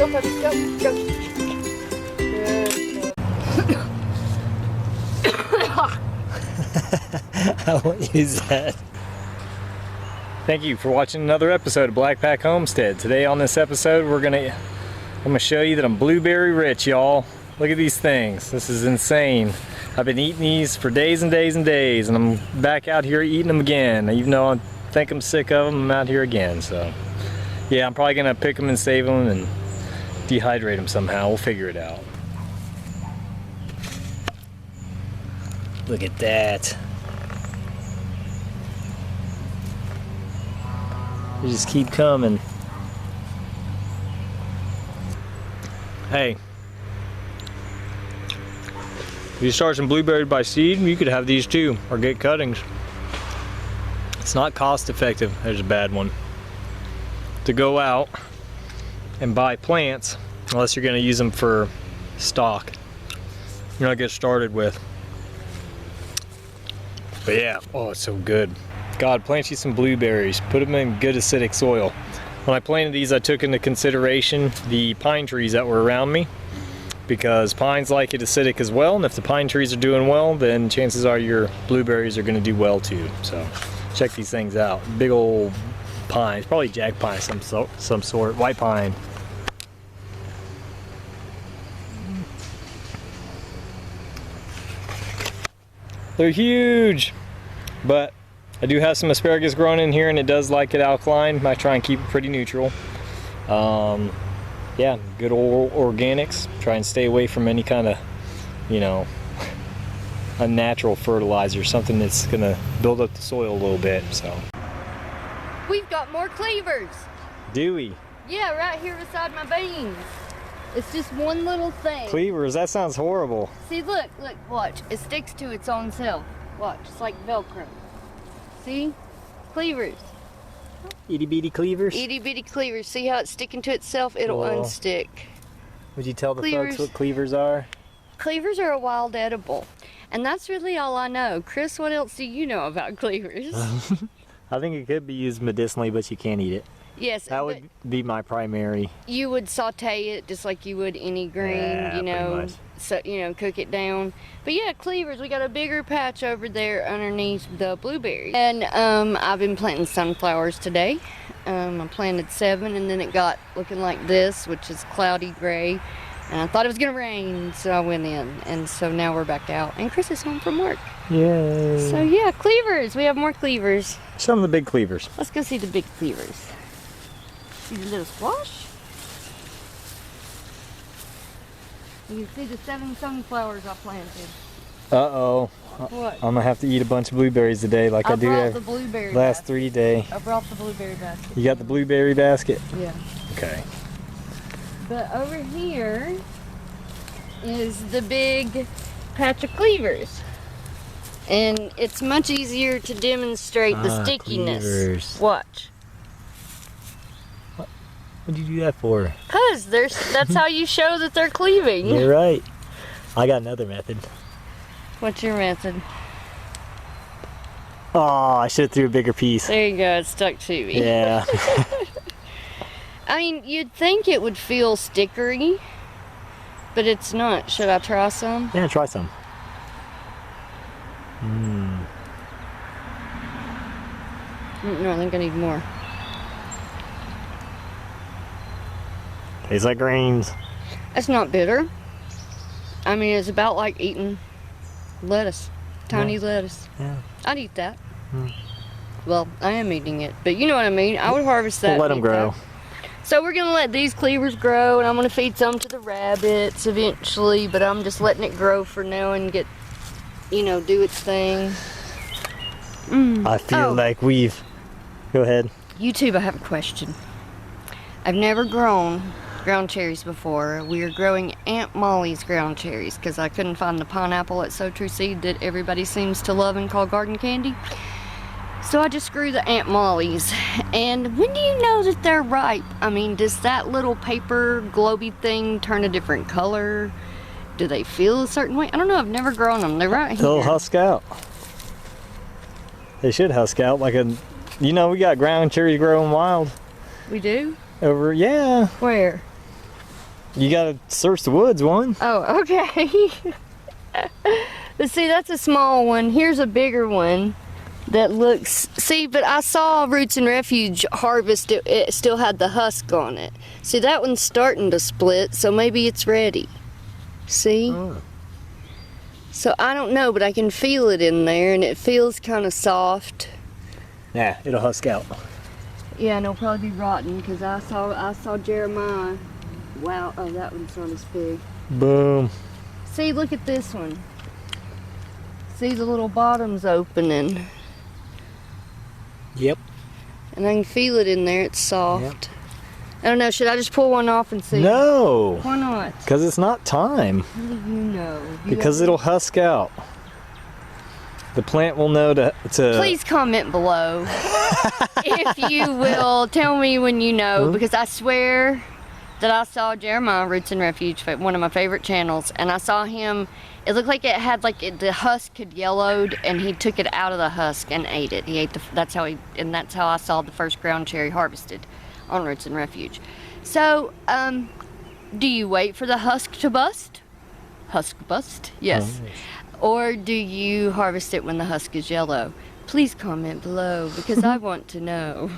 Go, puppy, go, go. I won't use that. Thank you for watching another episode of Black Pack Homestead. Today on this episode, I'm gonna show you that I'm blueberry rich, y'all. Look at these things. This is insane. I've been eating these for days and days and days, and I'm back out here eating them again. Even though I think I'm sick of them, I'm out here again. So, yeah, I'm probably gonna pick them and save them and dehydrate them somehow. We'll figure it out. Look at that. They just keep coming. Hey, if you start some blueberry by seed, you could have these too, or get cuttings. It's not cost effective, there's a bad one, to go out and buy plants unless you're gonna use them for stock. You're not get started with. But yeah, oh, it's so good. God, plant you some blueberries. Put them in good acidic soil. When I planted these, I took into consideration the pine trees that were around me, because pines like it acidic as well, and if the pine trees are doing well, then chances are your blueberries are going to do well too. So check these things out. Big old pines, probably jack pine some sort, white pine. They're huge, but I do have some asparagus growing in here, and it does like it alkaline. I try and keep it pretty neutral. Yeah, good old organics. Try and stay away from any kind of, you know, unnatural fertilizer, something that's gonna build up the soil a little bit. So We've got more cleavers. Do we? Yeah, right here beside my beans. It's just one little thing. Cleavers, that sounds horrible. See, look, watch. It sticks to its own self. Watch, it's like Velcro. See? Cleavers. Itty bitty cleavers? Itty bitty cleavers. See how it's sticking to itself? It'll unstick. Would you tell the Cleavers. folks what cleavers are? Cleavers are a wild edible. And that's really all I know. Chris, what else do you know about cleavers? I think it could be used medicinally, but you can't eat it. Yes. That would be my primary. You would saute it just like you would any green, Yeah, you know, pretty much. so cook it down. But yeah, cleavers, we got a bigger patch over there underneath the blueberries. And I've been planting sunflowers today. I planted 7, and then it got looking like this, which is cloudy gray. And I thought it was gonna rain, so I went in. And so now we're back out, and Chris is home from work. Yay. So yeah, cleavers, we have more cleavers. Some of the big cleavers. Let's go see the big cleavers. See the little squash? You can see the 7 sunflowers I planted. Uh-oh. What? I'm gonna have to eat a bunch of blueberries today, like I do brought every the blueberry last basket. 3 days. I brought the blueberry basket. You got the blueberry basket? Yeah. Okay. But over here is the big patch of cleavers. And it's much easier to demonstrate the stickiness. Cleavers. Watch. What'd you do that for? Because that's how you show that they're cleaving. You're right. I got another method. What's your method? Oh, I should have threw a bigger piece. There you go, it stuck to me. Yeah. I mean, you'd think it would feel stickery, but it's not. Should I try some? Yeah, try some. No, I think I need more. Tastes like greens. It's not bitter. I mean, it's about like eating lettuce. Tiny lettuce. Yeah. I'd eat that. Well, I am eating it, but you know what I mean. I would harvest that. We'll let and them eat grow. that. So we're gonna let these cleavers grow, and I'm gonna feed some to the rabbits eventually, but I'm just letting it grow for now and get, do its thing. I feel like we've... Go ahead. YouTube, I have a question. I've never grown ground cherries before. We are growing Aunt Molly's ground cherries because I couldn't find the pineapple at So True Seed that everybody seems to love and call garden candy. So I just grew the Aunt Molly's. And when do you know that they're ripe? I mean, does that little paper globy thing turn a different color? Do they feel a certain way? I don't know, I've never grown them. They're right here. They'll husk out. They should husk out like a... we got ground cherries growing wild. We do? Yeah. Where? You gotta search the woods, one. Oh, okay. But see, that's a small one. Here's a bigger one that looks, see, but I saw Roots and Refuge harvest it. It still had the husk on it. See, that one's starting to split, so maybe it's ready. See? Oh. So I don't know, but I can feel it in there, and it feels kind of soft. Yeah, it'll husk out. Yeah, and it'll probably be rotten because I saw Jeremiah. Wow, oh, that one's not as big. Boom. See, look at this one. See, the little bottom's opening. Yep. And I can feel it in there, it's soft. I don't know, should I just pull one off and see? No. Why not? Because it's not time. How do you know? Because it'll husk out. The plant will know to Please comment below if you will. Tell me when you know, because I swear that I saw Jeremiah, Roots and Refuge, one of my favorite channels, and I saw him. It looked like it had the husk had yellowed, and he took it out of the husk and ate it. He ate that's how I saw the first ground cherry harvested on Roots and Refuge. So, do you wait for the husk to bust? Husk bust? Yes. Or do you harvest it when the husk is yellow? Please comment below because I want to know.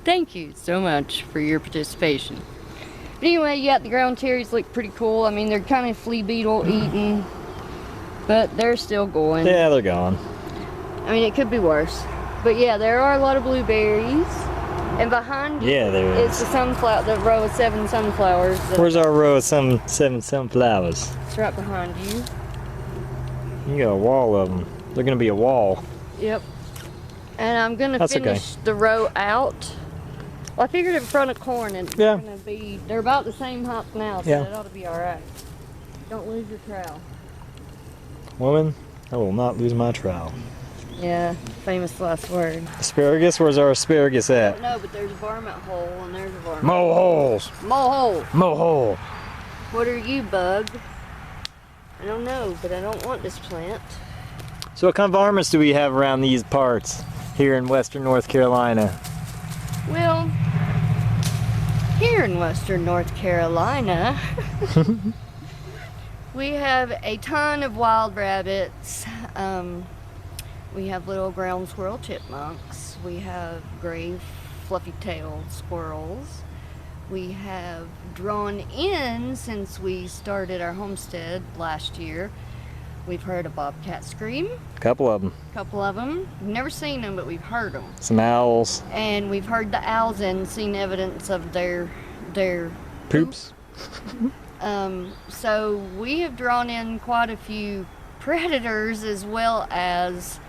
Thank you so much for your participation. But anyway, yeah, the ground cherries look pretty cool. I mean, they're kind of flea beetle eaten, but they're still going. Yeah, they're gone. I mean, it could be worse. But yeah, there are a lot of blueberries. And behind you there is is. the row of 7 sunflowers. Where's our row of 7 sunflowers? It's right behind you. You got a wall of them. They're gonna be a wall. Yep. And I'm gonna That's finish the row out. Well, I figured in front of corn and Yeah. it's gonna be, they're about the same height now, so Yeah. it ought to be alright. Don't lose your trowel. Woman, I will not lose my trowel. Yeah, famous last word. Asparagus? Where's our asparagus at? No, but there's a varmint hole and there's a varmint. Mo holes. Mo hole. Mo hole. What are you, bug? I don't know, but I don't want this plant. So what kind of varmints do we have around these parts here in western North Carolina? Well, here in western North Carolina, we have a ton of wild rabbits. We have little ground squirrel chipmunks. We have gray fluffy-tailed squirrels. We have drawn in, since we started our homestead last year, we've heard a bobcat scream. A couple of them. A couple of them. We've never seen them, but we've heard them. Some owls. And we've heard the owls and seen evidence of their Poops. So we have drawn in quite a few predators as well as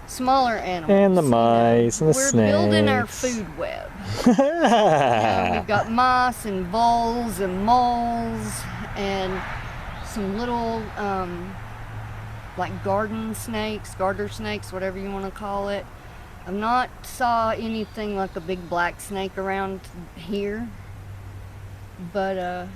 smaller animals. And the mice and the We're snakes. building our food web. We've got mice and voles and moles and some little like garter snakes, whatever you want to call it. I've not saw anything like a big black snake around here, but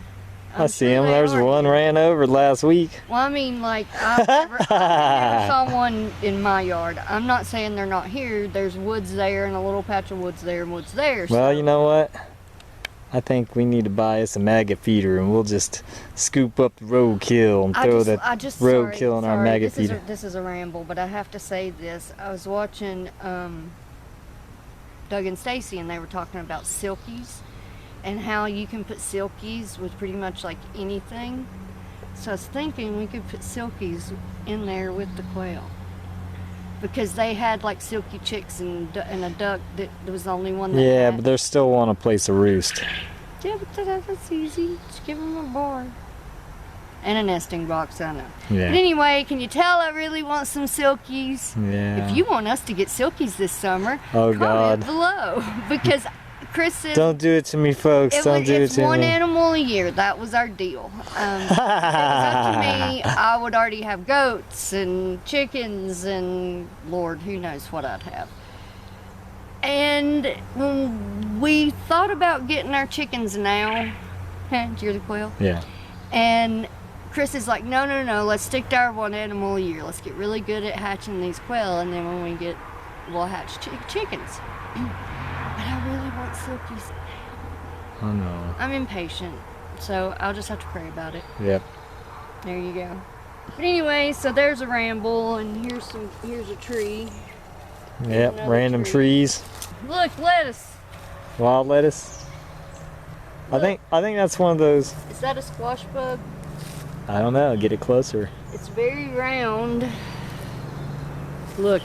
I see him. There's one ran over last week. Well, I mean, like, I've never saw one in my yard. I'm not saying they're not here. There's woods there and a little patch of woods there and woods there. Well, so. you know what? I think we need to buy us a maggot feeder and we'll just scoop up the roadkill and throw that roadkill in our maggot feeder. This is a ramble, but I have to say this. I was watching Doug and Stacy, and they were talking about silkies and how you can put silkies with pretty much like anything. So I was thinking we could put silkies in there with the quail, because they had like silky chicks and a duck that was the only one that Yeah, had. but they still want a place to roost. Yeah, but that's easy. Just give them a bar. And a nesting box, I know. Yeah. But anyway, can you tell I really want some silkies? Yeah. If you want us to get silkies this summer, Oh, comment God. below. Because Chris said Don't do it to me, folks. Don't do it it's to one me. animal a year. That was our deal. If it was up to me, I would already have goats and chickens and Lord, who knows what I'd have. And when we thought about getting our chickens now, did you hear the quail? Yeah. And Chris is like, no, let's stick to our one animal a year. Let's get really good at hatching these quail, and then when we get, we'll hatch chickens. But I really want silkies. I know. I'm impatient. So I'll just have to pray about it. Yep. There you go. But anyway, so there's a ramble, and here's a tree. Yep. Another Random tree. trees. Look, lettuce. Wild lettuce. Look. I think that's one of those. Is that a squash bug? I don't know. Get it closer. It's very round. Look.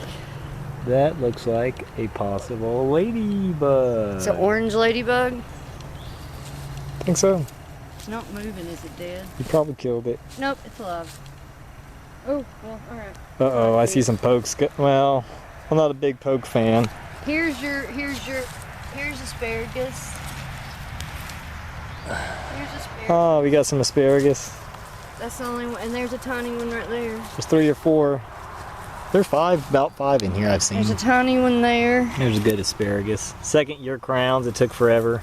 That looks like a possible ladybug. It's an orange ladybug. I think so. It's not moving, is it dead? You probably killed it. Nope, it's alive. Oh, well, alright. Uh-oh, I see some pokes. Well, I'm not a big poke fan. Here's asparagus. Here's asparagus. Oh, we got some asparagus. That's the only one, and there's a tiny one right there. There's 3 or 4. There's about 5 in here I've seen. There's a tiny one there. There's a good asparagus. Second year crowns, it took forever,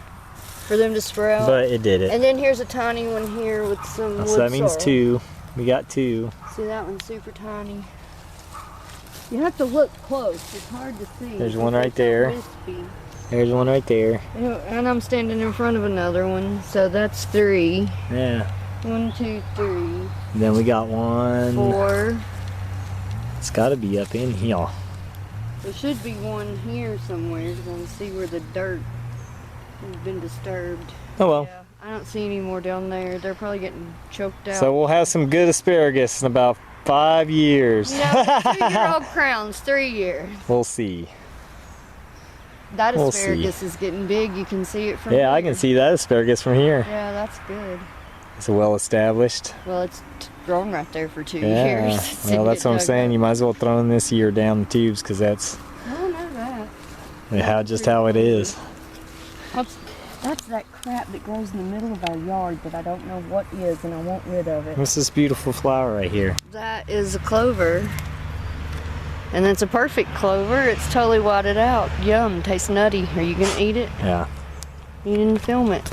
For them to sprout. but it did it. And then here's a tiny one here with some wood So that means sorrel. 2. We got 2. See, that one's super tiny. You have to look close. It's hard to see. There's one because right they're there. so wispy. There's one right there. And I'm standing in front of another one, so that's 3. Yeah. 1, 2, 3, Then we got one. 4. It's got to be up in here. There should be one here somewhere. I can see where the dirt has been disturbed. Oh well. Yeah, I don't see any more down there. They're probably getting choked out. So we'll have some good asparagus in about 5 years. No, 2-year-old crowns, 3 years. We'll see. That We'll asparagus is getting big. You can see it from Yeah, I here. can see that asparagus from here. Yeah, that's good. It's well established. Well, it's grown right there for 2 Yeah. years. Well, that's what I'm saying. You might as well throw in this year down the tubes because that's I don't know that. just how it is. That's that crap that grows in the middle of our yard that I don't know what is, and I want rid of it. What's this beautiful flower right here? That is a clover. And it's a perfect clover. It's totally whited out. Yum, tastes nutty. Are you gonna eat it? Yeah. You didn't film it.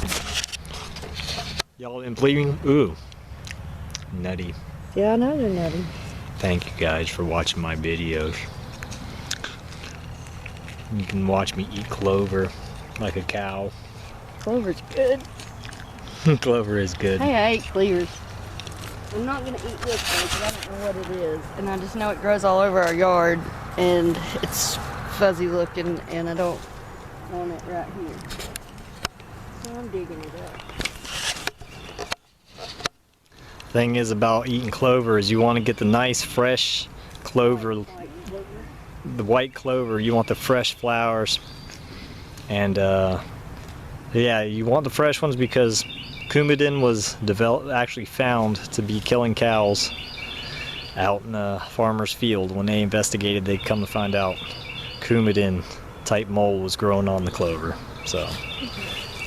Y'all been bleeding? Ooh. Nutty. Yeah, I know they're nutty. Thank you guys for watching my videos. You can watch me eat clover like a cow. Clover's good. Clover is good. Hey, I ate cleavers. I'm not gonna eat this though because I don't know what it is. And I just know it grows all over our yard and it's fuzzy looking and I don't want it right here. So I'm digging it up. Thing is about eating clover is you want to get the nice fresh clover, the white clover. You want the fresh flowers, and yeah, you want the fresh ones because Coumadin was actually found to be killing cows out in a farmer's field. When they investigated, they come to find out Coumadin type mold was growing on the clover. So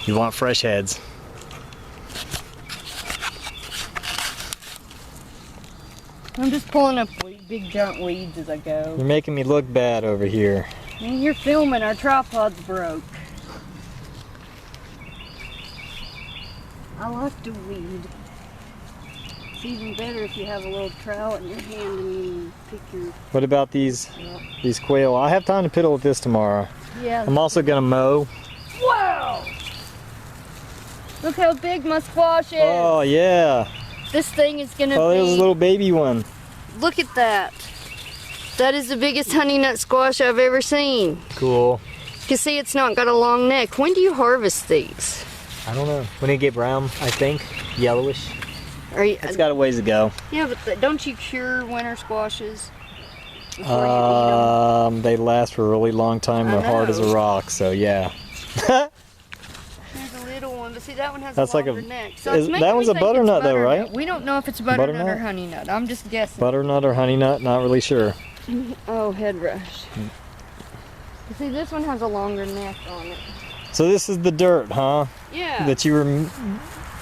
you want fresh heads. I'm just pulling up big giant weeds as I go. You're making me look bad over here. And you're filming, our tripod's broke. I like to weed. It's even better if you have a little trowel in your hand and you pick your... What about these quail? I have time to piddle with this tomorrow. Yeah. I'm also gonna mow. Wow! Look how big my squash is. Oh yeah. This thing is gonna Oh, be... there's a little baby one. Look at that. That is the biggest honey nut squash I've ever seen. Cool. You can see it's not got a long neck. When do you harvest these? I don't know. When they get brown, I think. Yellowish. Are you, It's got a ways to go. yeah, but don't you cure winter squashes before you eat them? They last for a really long time. I They're hard as a know. rock, so yeah. There's a little one, but see that one has That's a like longer a- neck. So is- it's making that one's me a think it's butternut though, right? We don't know if it's butternut or Butternut? honey nut. I'm just guessing. Butternut or honey nut, not really sure. Oh, head rush. You see, this one has a longer neck on it. So this is the dirt, huh? Yeah. That you were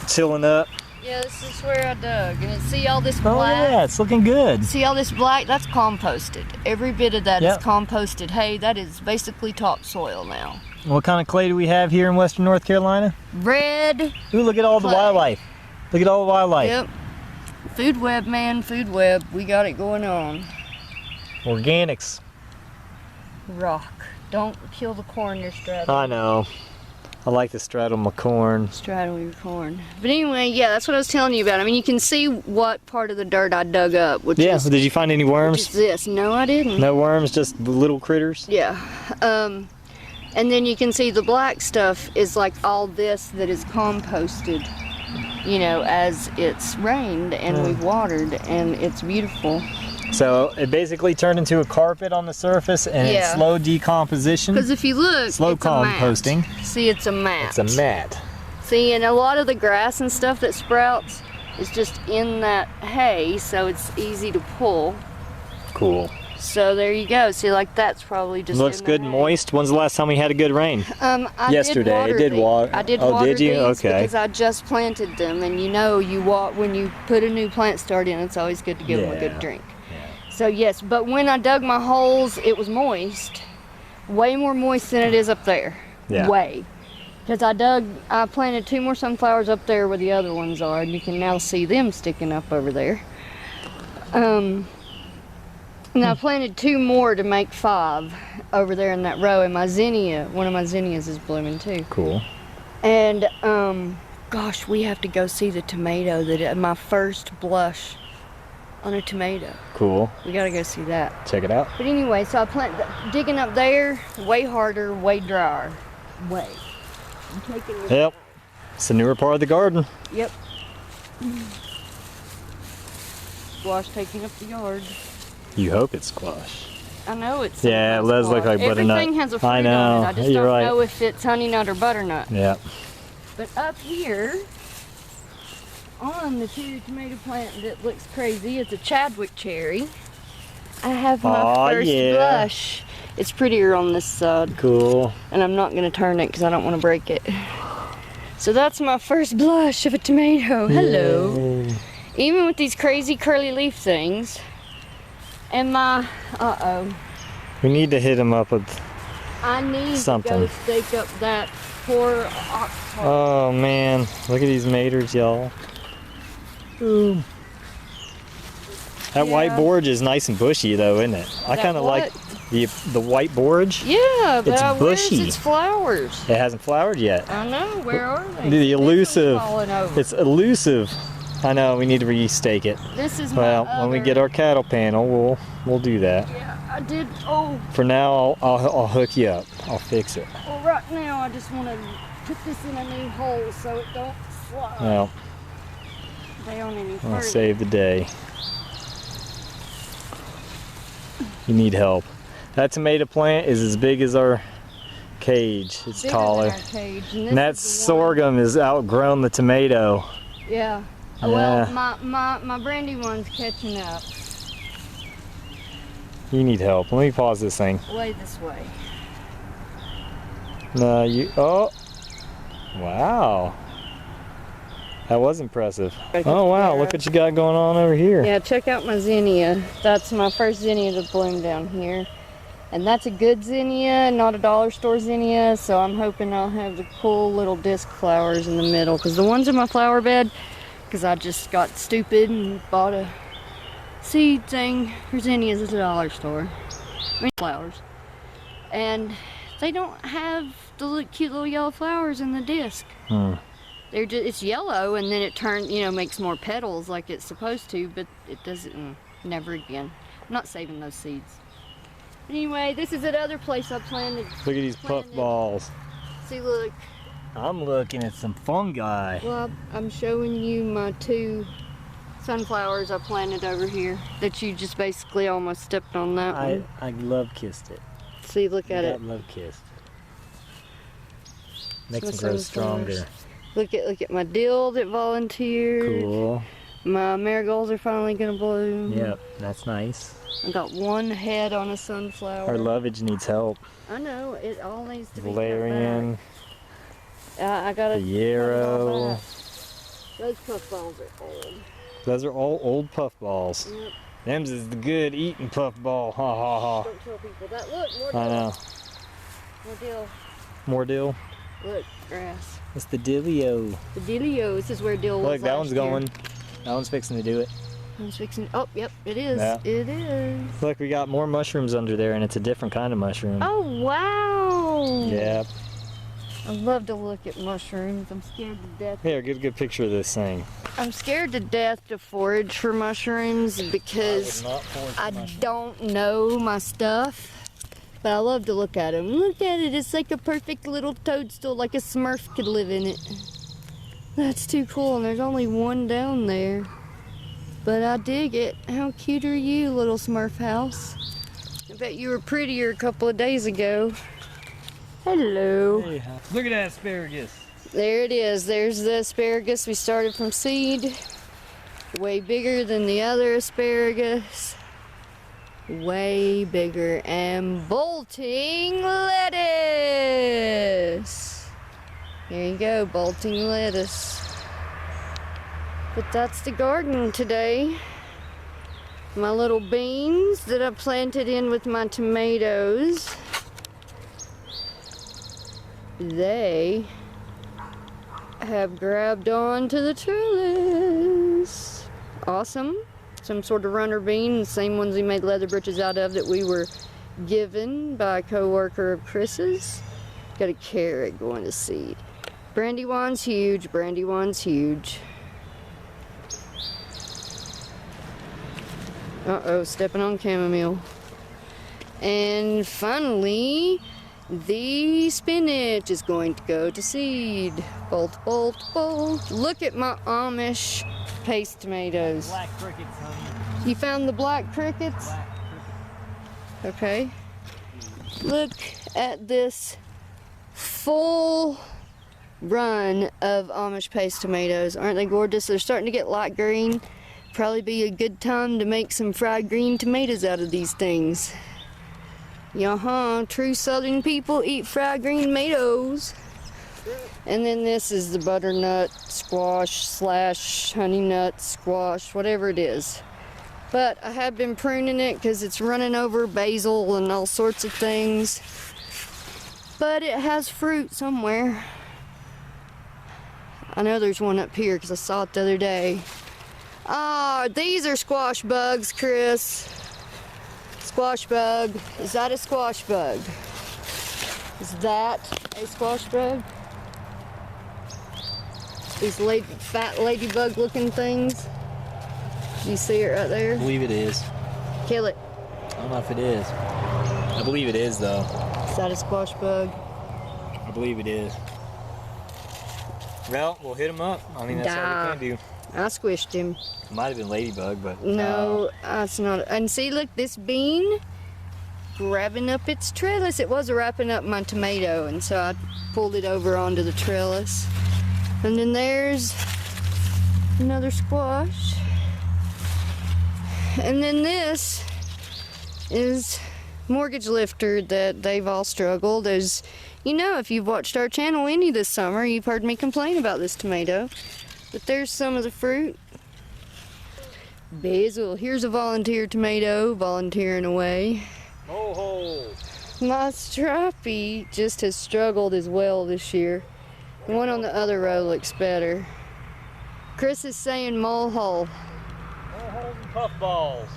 tilling up. Yeah, this is where I dug. And see all this Oh black? yeah, it's looking good. See all this black? That's composted. Every bit of that Yep. is composted hay. That is basically topsoil now. What kind of clay do we have here in Western North Carolina? Red. Ooh, look at all the Clay. wildlife. Look at all the wildlife. Yep. Food web, man. Food web. We got it going on. Organics. Rock. Don't kill the corn you're straddling. I know. I like to straddle my corn. Straddle your corn. But anyway, yeah, that's what I was telling you about. I mean, you can see what part of the dirt I dug up, which Yeah, is, did you find any which worms? is this. No, I didn't. No worms, just little critters? Yeah. And then you can see the black stuff is like all this that is composted, you know, as it's rained and we've watered, and it's beautiful. So it basically turned into a carpet on the surface, and it's Yeah. slow decomposition. Because if you look, Slow it's a mat. composting. See, it's a mat. It's a mat. See, and a lot of the grass and stuff that sprouts is just in that hay, so it's easy to pull. Cool. So there you go. See, like that's probably just Looks in good the and hay. moist. When's the last time we had a good rain? I Yesterday. Did water It did these. water. I did Oh, water did you? these Okay. because I just planted them, and you know, when you put a new plant start in, it's always good to give them a good Yeah. drink. So yes, but when I dug my holes, it was moist, way more moist than it is up there. Yeah. Way. Because I planted 2 more sunflowers up there where the other ones are, and you can now see them sticking up over there. And I planted 2 more to make 5 over there in that row, and my zinnia, one of my zinnias is blooming too. Cool. And gosh, we have to go see the tomato, my first blush on a tomato. Cool. We gotta go see that. Check it out. But anyway, so I digging up there, way harder, way drier. Way. I'm taking your Yep. It's the newer part of the garden. Yep. Squash taking up the yard. You hope it's squash. I know it's Yeah, it does look like butternut. Everything has a fruit I know. on it. I just You're don't right. know if it's honey nut or butternut. Yeah. But up here, on the cherry tomato plant that looks crazy, it's a Chadwick cherry. I have my Aw, first yeah. blush. It's prettier on this side, Cool. and I'm not going to turn it because I don't want to break it. So that's my first blush of a tomato. Hello. Yay. Even with these crazy curly leaf things. And my, We need to hit him up with. I need Something. to go stake up that poor ox heart. Oh man, look at these maters, y'all. Ooh. That white Yeah. borage is nice and bushy, though, isn't it? I That kind of like what? the white borage. Yeah, but It's where's bushy. its flowers? It hasn't flowered yet. I know, where are they? The This one's elusive. falling over. It's elusive. I know. We need to re-stake it. This is Well, my when we other- get our cattle panel, we'll do that. Yeah, I did. Oh, For now, I'll hook you up. I'll fix it. well, right now I just want to put this in a new hole so it don't slide Well, down any I'll further. save the day. You need help. That tomato plant is as big as our cage. It's Bigger than taller. our cage, and this And that is the one- sorghum has outgrown the tomato. Yeah. Yeah. Well, my brandy one's catching up. You need help. Let me pause this thing. Way this way. No, oh. Wow. That was impressive. Oh wow, look what you got going on over here. Yeah, check out my zinnia. That's my first zinnia to bloom down here. And that's a good zinnia, not a dollar store zinnia, so I'm hoping I'll have the cool little disc flowers in the middle. Because the ones in my flower bed, because I just got stupid and bought a seed thing for zinnias at the dollar store. I mean, flowers. And they don't have the cute little yellow flowers in the disc. They're just, it's yellow, and then it turns, makes more petals like it's supposed to, but it doesn't, never again. I'm not saving those seeds. But anyway, this is another place I planted. Look at these puff balls. See, look. I'm looking at some fungi. Well, I'm showing you my 2 sunflowers I planted over here that you just basically almost stepped on that one. I love kissed it. See, look at it. Love kissed. Makes my them grow sunflowers. stronger. Look at my dill that volunteered. Cool. My marigolds are finally gonna bloom. Yep, that's nice. I got 1 head on a sunflower. Our lovage needs help. I know, it all needs to be cut Valerian, back. I gotta the yarrow. cut it all back. Those puff balls are old. Those are all old puff balls. Yep. Them's is the good eating puff ball. Ha ha ha. Don't tell people that. Look, more I dill. know. More dill. More dill. Look, grass. It's the dillio. The dillio. This is where dill was. Look, that one's last year. going. That one's fixing to do it. One's fixing. Oh, yep, it is. Yeah. It is. Look, we got more mushrooms under there, and it's a different kind of mushroom. Oh wow. Yep. I love to look at mushrooms. I'm scared to death. Here, get a good picture of this thing. I'm scared to death to forage for mushrooms because I don't know my stuff. But I love to look at them. Look at it. It's like a perfect little toadstool, like a Smurf could live in it. That's too cool. And there's only one down there. But I dig it. How cute are you, little Smurf house? I bet you were prettier a couple of days ago. Hello. Hey, look at that asparagus. There it is. There's the asparagus we started from seed. Way bigger than the other asparagus. Way bigger. And bolting lettuce. Here you go, bolting lettuce. But that's the garden today. My little beans that I planted in with my tomatoes. They have grabbed on to the trellis. Awesome. Some sort of runner bean, the same ones we made leather britches out of that we were given by a co-worker of Chris's. Got a carrot going to seed. Brandywine's huge, brandywine's huge. Uh-oh, stepping on chamomile. And finally, the spinach is going to go to seed. Bolt, bolt, bolt. Look at my Amish paste tomatoes. Black crickets, honey. You found the black crickets? Black crickets. Okay. Look at this full run of Amish paste tomatoes. Aren't they gorgeous? They're starting to get light green. Probably be a good time to make some fried green tomatoes out of these things. Yeah, true southern people eat fried green tomatoes. And then this is the butternut squash slash honey nut squash, whatever it is. But I have been pruning it because it's running over basil and all sorts of things. But it has fruit somewhere. I know there's one up here because I saw it the other day. Ah, these are squash bugs, Chris. Squash bug. Is that a squash bug? Is that a squash bug? These fat ladybug looking things. Do you see it right there? I believe it is. Kill it. I don't know if it is. I believe it is, though. Is that a squash bug? I believe it is. Well, we'll hit him up. I mean, that's all we can do. I squished him. Might have been ladybug, but No, that's not. And see, look, this bean grabbing up its trellis. It was wrapping up my tomato, and so I pulled it over onto the trellis. And then there's another squash. And then this is mortgage lifter that they've all struggled. As you know, if you've watched our channel any this summer, you've heard me complain about this tomato. But there's some of the fruit. Basil. Here's a volunteer tomato volunteering away. Oh, My stripey just has struggled as well this year. The one on the other row looks better. Chris is saying mole hole. moleholes and puffballs.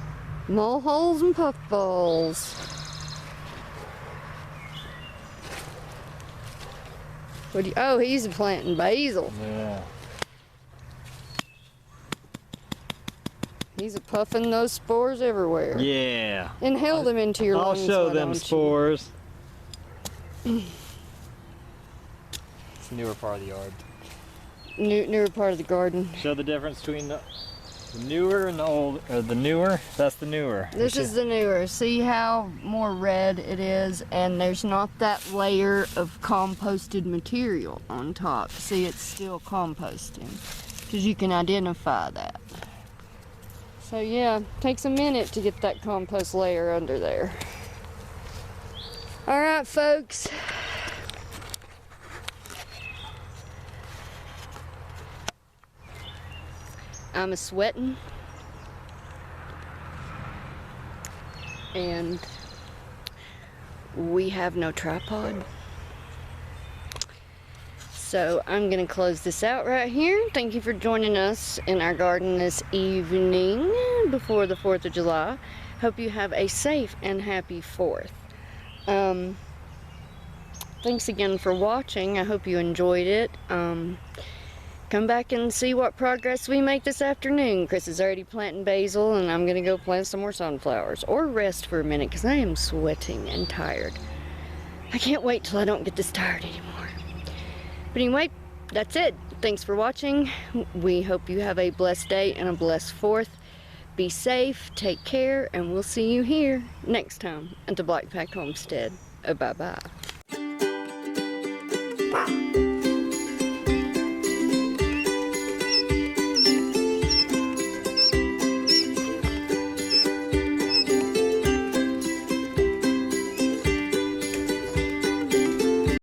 Mole holes and puffballs. What do you, oh, he's planting basil. Yeah. He's puffing those spores everywhere. Yeah. Inhale them into your I'll lungs. show why them don't you? spores. It's the newer part of the yard. Newer part of the garden. Show the difference between the newer and the old, or the newer. That's the newer. This is the newer. See how more red it is, and there's not that layer of composted material on top. See, it's still composting, because you can identify that. So yeah, takes a minute to get that compost layer under there. All right, folks. I'm a sweating. And we have no tripod. So I'm gonna close this out right here. Thank you for joining us in our garden this evening before the 4th of July. Hope you have a safe and happy 4th. thanks again for watching. I hope you enjoyed it. Come back and see what progress we make this afternoon. Chris is already planting basil, and I'm gonna go plant some more sunflowers, or rest for a minute because I am sweating and tired. I can't wait till I don't get this tired anymore. But anyway, that's it. Thanks for watching. We hope you have a blessed day and a blessed 4th. Be safe, take care, and we'll see you here next time at the Black Pack Homestead. Bye-bye.